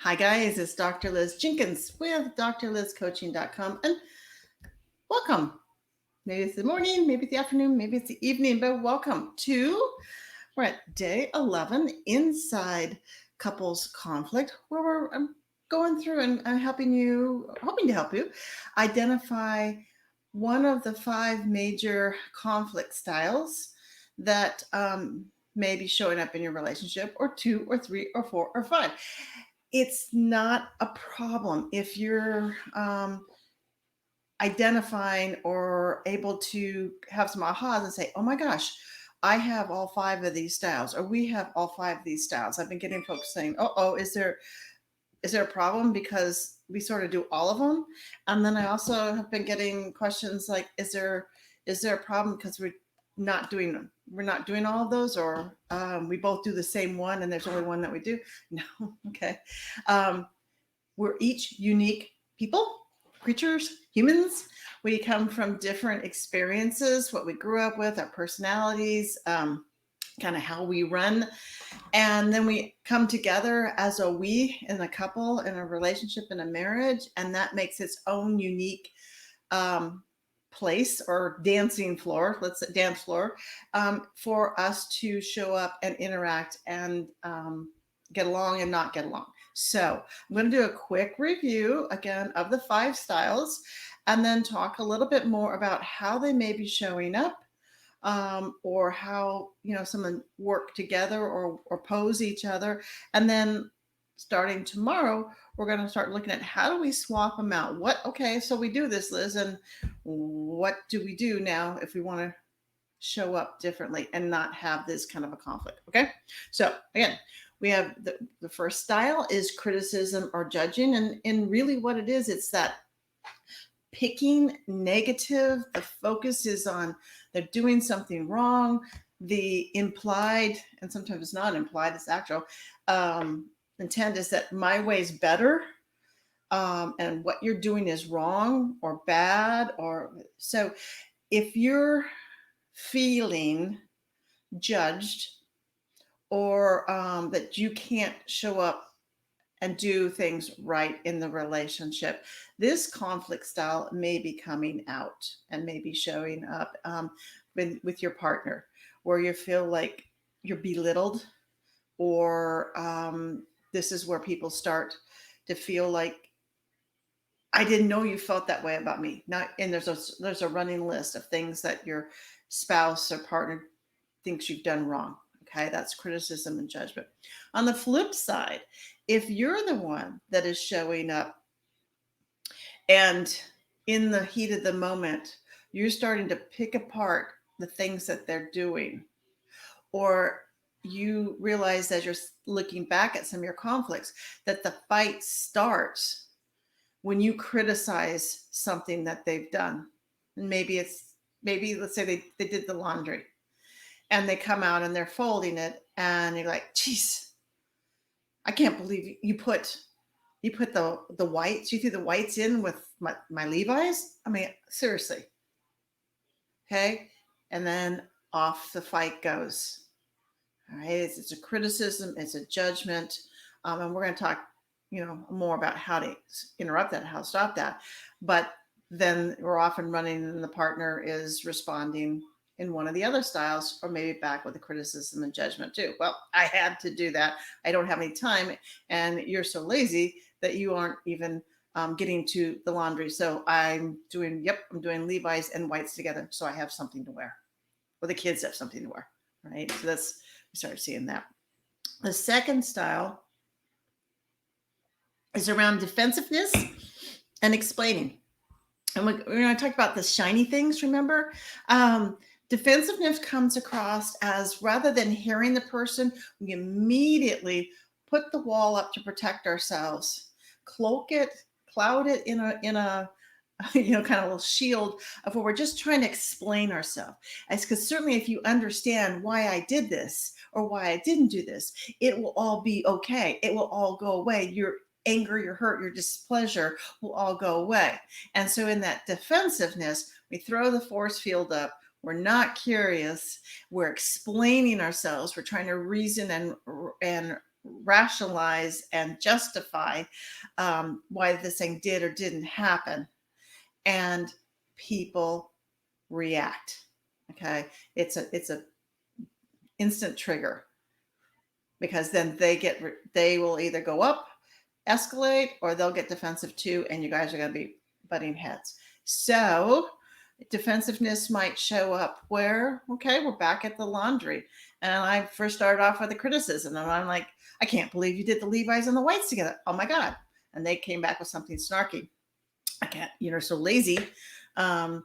Hi, guys. It's Dr. Liz Jenkins with drlizcoaching.com. And welcome. Maybe it's the morning, maybe it's the afternoon, maybe it's the evening, but welcome to, we're at day 11 inside couples conflict, where I'm going through and I'm hoping to help you identify one of the five major conflict styles that may be showing up in your relationship, or two, or three, or four, or five. It's not a problem if you're identifying or able to have some ahas and say, oh my gosh, I have all five of these styles, or we have all five of these styles. I've been getting folks saying, oh, is there a problem because we sort of do all of them? And then I also have been getting questions like, is there a problem because we're not doing all of those, or we both do the same one and there's only one that we do? No. Okay. We're each unique people, creatures, humans. We come from different experiences, what we grew up with, our personalities, kind of how we run. And then we come together as a we in a couple, in a relationship, in a marriage. And that makes its own unique place or dancing floor, let's say dance floor, for us to show up and interact and get along and not get along. So I'm going to do a quick review again of the five styles, and then talk a little bit more about how they may be showing up, or how someone work together or oppose each other. And then starting tomorrow, we're going to start looking at how do we swap them out. Okay, so we do this, Liz, and what do we do now if we want to show up differently and not have this kind of a conflict? Okay, so again, we have the first style is criticism or judging. And really what it is, it's that picking negative. The focus is on they're doing something wrong. The implied, and sometimes it's not implied, it's actual intent is that my way's better, and what you're doing is wrong or bad. Or so if you're feeling judged, or that you can't show up and do things right in the relationship, this conflict style may be coming out and may be showing up with your partner, where you feel like you're belittled, or this is where people start to feel like, I didn't know you felt that way about me. And there's a running list of things that your spouse or partner thinks you've done wrong. Okay, that's criticism and judgment. On the flip side, if you're the one that is showing up and in the heat of the moment, you're starting to pick apart the things that they're doing, or you realize as you're looking back at some of your conflicts that the fight starts when you criticize something that they've done. And maybe let's say they did the laundry, and they come out and they're folding it, and you're like, geez, I can't believe you put the whites, you threw the whites in with my Levi's. I mean, seriously. Okay. And then off the fight goes. All right. It's a criticism, it's a judgment. And we're going to talk, more about how to interrupt that, how to stop that. But then we're often running and the partner is responding in one of the other styles, or maybe back with the criticism and judgment too. Well, I had to do that. I don't have any time. And you're so lazy that you aren't even getting to the laundry. So I'm doing Levi's and whites together, so I have something to wear, or the kids have something to wear. Right. So we started seeing that. The second style is around defensiveness and explaining. And we're going to talk about the shiny things, remember? Defensiveness comes across as, rather than hearing the person, we immediately put the wall up to protect ourselves, cloak it, cloud it in a kind of a little shield of where we're just trying to explain ourselves. Because certainly if you understand why I did this or why I didn't do this, it will all be okay. It will all go away. Your anger, your hurt, your displeasure will all go away. And so in that defensiveness, we throw the force field up. We're not curious. We're explaining ourselves. We're trying to reason and rationalize and justify why this thing did or didn't happen. And people react. Okay. It's a instant trigger, because then they will either go up, escalate, or they'll get defensive too, and you guys are going to be butting heads. So defensiveness might show up where, okay, we're back at the laundry. And I first started off with a criticism, and I'm like, I can't believe you did the Levi's and the whites together. Oh my God. And they came back with something snarky. I can't, so lazy. I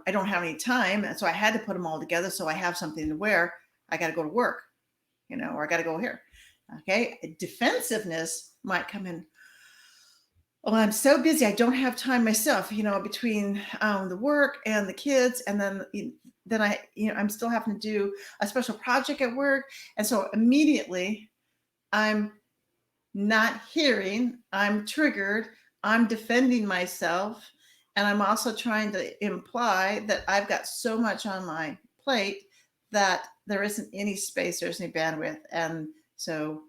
don't have any time. And so I had to put them all together so I have something to wear. I got to go to work, or I got to go here. Okay. Defensiveness might come in. Oh, I'm so busy. I don't have time myself, between the work and the kids. And then I'm still having to do a special project at work. And so immediately I'm not hearing, I'm triggered, I'm defending myself. And I'm also trying to imply that I've got so much on my plate that there isn't any space, there's any bandwidth. And so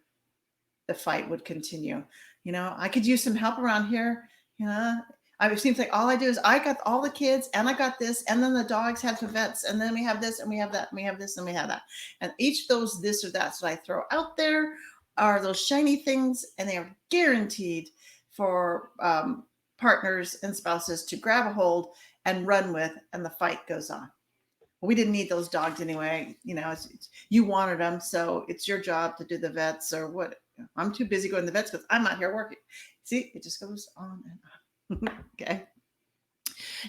the fight would continue. I could use some help around here. It seems like all I do is I got all the kids and I got this, and then the dogs have the vets, and then we have this and we have that, and we have this and we have that. And each of those this or that that I throw out there are those shiny things, and they are guaranteed for partners and spouses to grab a hold and run with, and the fight goes on. We didn't need those dogs anyway. You wanted them, so it's your job to do the vets or what. I'm too busy going to the vets because I'm not here working. See, it just goes on and on. Okay.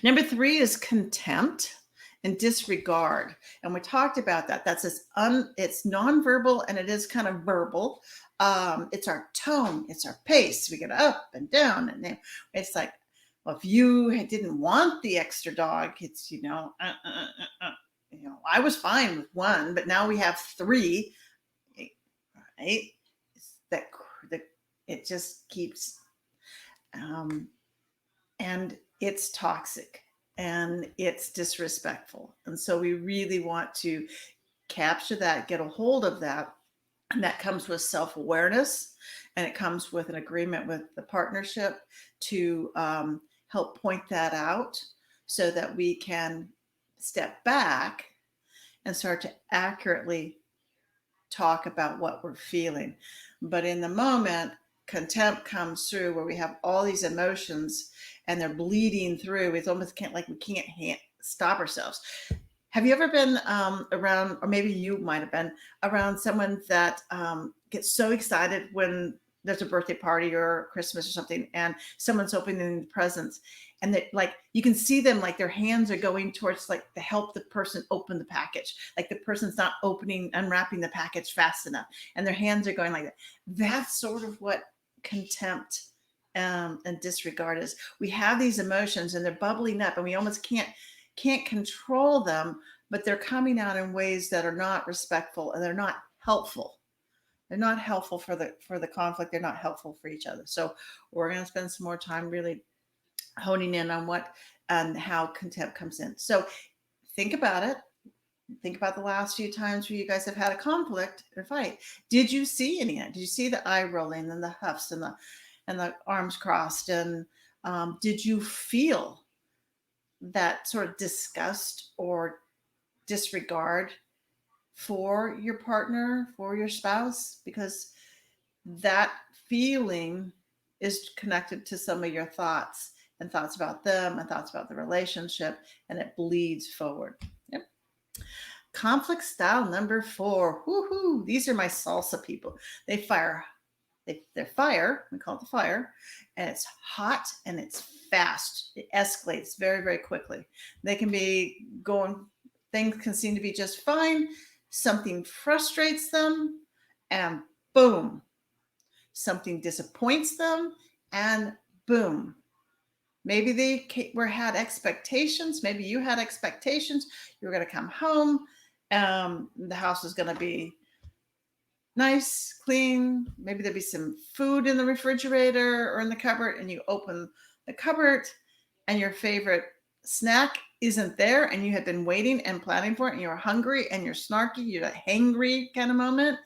Number 3 is contempt and disregard. And we talked about that. That's it's nonverbal, and it is kind of verbal. It's our tone, it's our pace. We get up and down, and it's like, well, if you didn't want the extra dog, it's, I was fine with 1, but now we have 3, right? That it just keeps, and it's toxic and it's disrespectful. And so we really want to capture that, get a hold of that. And that comes with self-awareness, and it comes with an agreement with the partnership to help point that out so that we can step back and start to accurately talk about what we're feeling. But in the moment, contempt comes through where we have all these emotions and they're bleeding through. It's almost we can't stop ourselves. Have you ever been around, or maybe you might have been around someone that gets so excited when there's a birthday party or Christmas or something, and someone's opening the presents, and that you can see them, their hands are going towards to help the person open the package. The person's not unwrapping the package fast enough, and their hands are going like that. That's sort of what contempt and disregard is. We have these emotions and they're bubbling up, and we almost can't control them, but they're coming out in ways that are not respectful, and they're not helpful. They're not helpful for the conflict. They're not helpful for each other. So we're going to spend some more time really honing in on what and how contempt comes in. So think about it. Think about the last few times where you guys have had a conflict or fight. Did you see any of it? Did you see the eye rolling and the huffs and the arms crossed? And did you feel that sort of disgust or disregard for your partner, for your spouse? Because that feeling is connected to some of your thoughts and thoughts about them and thoughts about the relationship, and it bleeds forward. Yep. Conflict style number 4. Woohoo! These are my salsa people. They fire. They're fire. We call it the fire, and it's hot and it's fast. It escalates very, very quickly. They can be going. Things can seem to be just fine. Something frustrates them, and boom. Something disappoints them, and boom. Maybe they had expectations. Maybe you had expectations. You were going to come home. The house was going to be nice, clean. Maybe there'd be some food in the refrigerator or in the cupboard, and you open the cupboard and your favorite snack isn't there, and you had been waiting and planning for it, and you're hungry and you're snarky, you're a hangry kind of moment.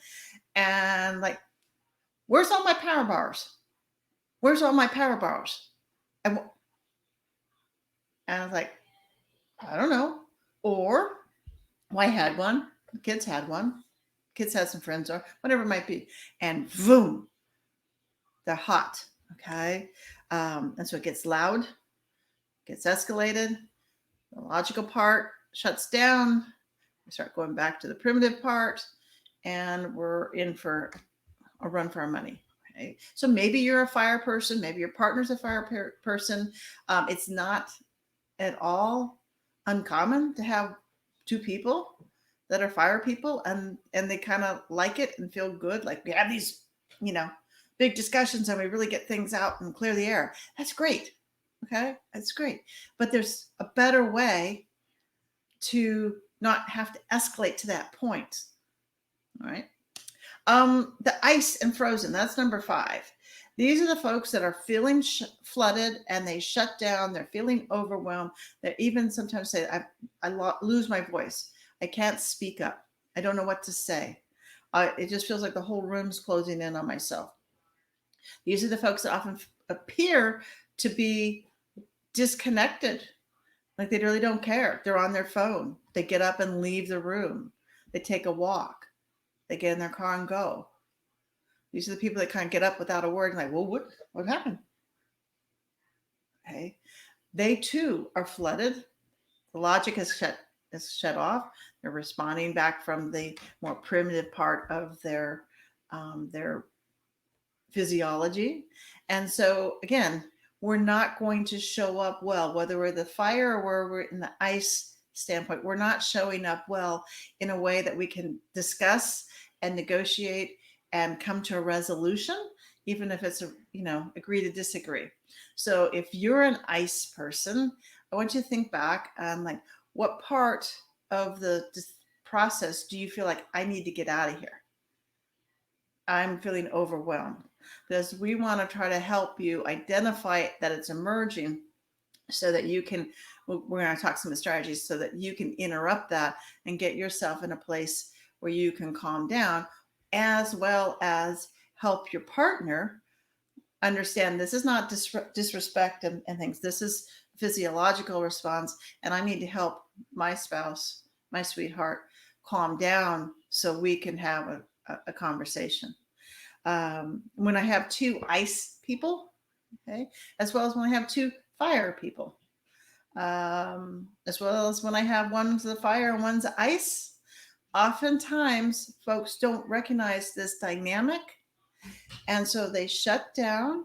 And Where's all my power bars? Where's all my power bars? And, and I was like, I don't know. Or well, I had one. The kids had one. Kids had some friends or whatever it might be. And boom, they're hot. Okay. And so it gets loud, gets escalated. The logical part shuts down. We start going back to the primitive part, and we're in for a run for our money. Okay. So maybe you're a fire person. Maybe your partner's a fire person. It's not at all uncommon to have two people that are fire people, and they kind of like it and feel good. Like we have these, big discussions and we really get things out and clear the air. That's great. Okay. That's great. But there's a better way to not have to escalate to that point. All right. The ice and frozen, that's number 5. These are the folks that are feeling flooded and they shut down. They're feeling overwhelmed. They even sometimes say, I lose my voice. I can't speak up. I don't know what to say. It just feels like the whole room's closing in on myself. These are the folks that often appear to be disconnected. Like they really don't care. They're on their phone. They get up and leave the room. They take a walk. They get in their car and go. These are the people that kind of get up without a word and like, well, what happened? Okay. They too are flooded. The logic is shut off. They're responding back from the more primitive part of their physiology. And so again, we're not going to show up well, whether we're the fire or we're in the ice standpoint. We're not showing up well in a way that we can discuss and negotiate and come to a resolution, even if it's agree to disagree. So if you're an ice person, I want you to think back on like what part of the process do you feel like I need to get out of here? I'm feeling overwhelmed. Because we want to try to help you identify that it's emerging so that you can, we're going to talk some strategies so that you can interrupt that and get yourself in a place where you can calm down, as well as help your partner understand this is not disrespect and things. This is physiological response. And I need to help my spouse, my sweetheart, calm down so we can have a conversation. When I have 2 ice people, okay, as well as when I have 2 fire people, as well as when I have one's the fire and one's ice. Oftentimes, folks don't recognize this dynamic, and so they shut down.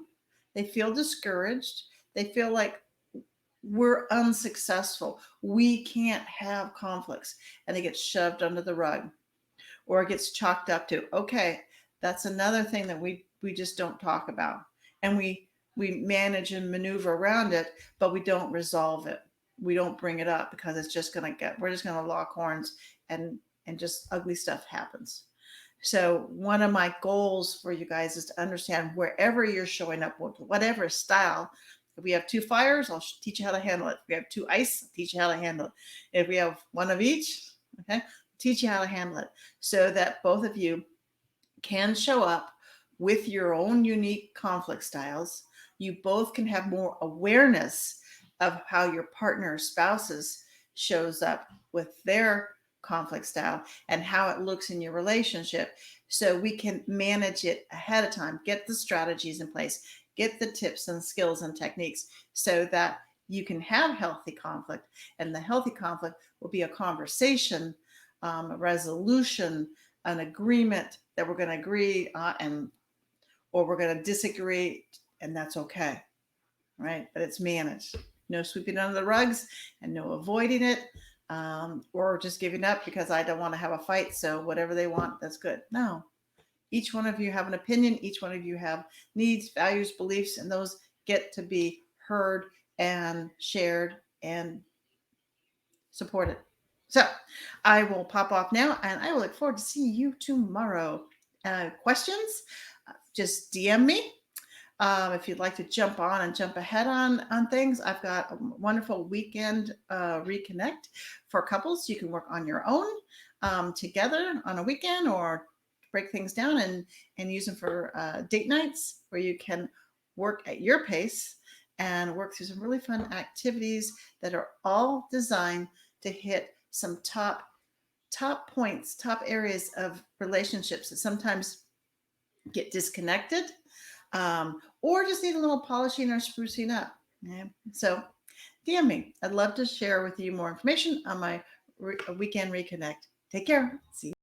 They feel discouraged. They feel like we're unsuccessful. We can't have conflicts, and they get shoved under the rug, or it gets chalked up to, okay, that's another thing that we just don't talk about, and we manage and maneuver around it, but we don't resolve it. We don't bring it up because it's just we're just gonna lock horns and just ugly stuff happens. So one of my goals for you guys is to understand wherever you're showing up with whatever style. If we have 2 fires, I'll teach you how to handle it. If we have 2 ice, I'll teach you how to handle it. If we have one of each, okay, teach you how to handle it so that both of you can show up with your own unique conflict styles. You both can have more awareness of how your partner or spouses shows up with their conflict style and how it looks in your relationship, so we can manage it ahead of time, get the strategies in place, get the tips and skills and techniques so that you can have healthy conflict. And the healthy conflict will be a conversation, a resolution, an agreement that we're going to agree or we're going to disagree, and that's okay, right? But it's managed. No sweeping under the rugs and no avoiding it, or just giving up because I don't want to have a fight, so whatever they want, that's good. No. Each one of you have an opinion. Each one of you have needs, values, beliefs, and those get to be heard and shared and supported. So I will pop off now, and I will look forward to seeing you tomorrow. Questions? Just DM me. If you'd like to jump on and jump ahead on things, I've got a wonderful weekend reconnect for couples. You can work on your own together on a weekend or break things down and use them for date nights where you can work at your pace and work through some really fun activities that are all designed to hit some top points, top areas of relationships that sometimes get disconnected, or just need a little polishing or sprucing up. Yeah. So DM me. I'd love to share with you more information on my weekend reconnect. Take care. See you.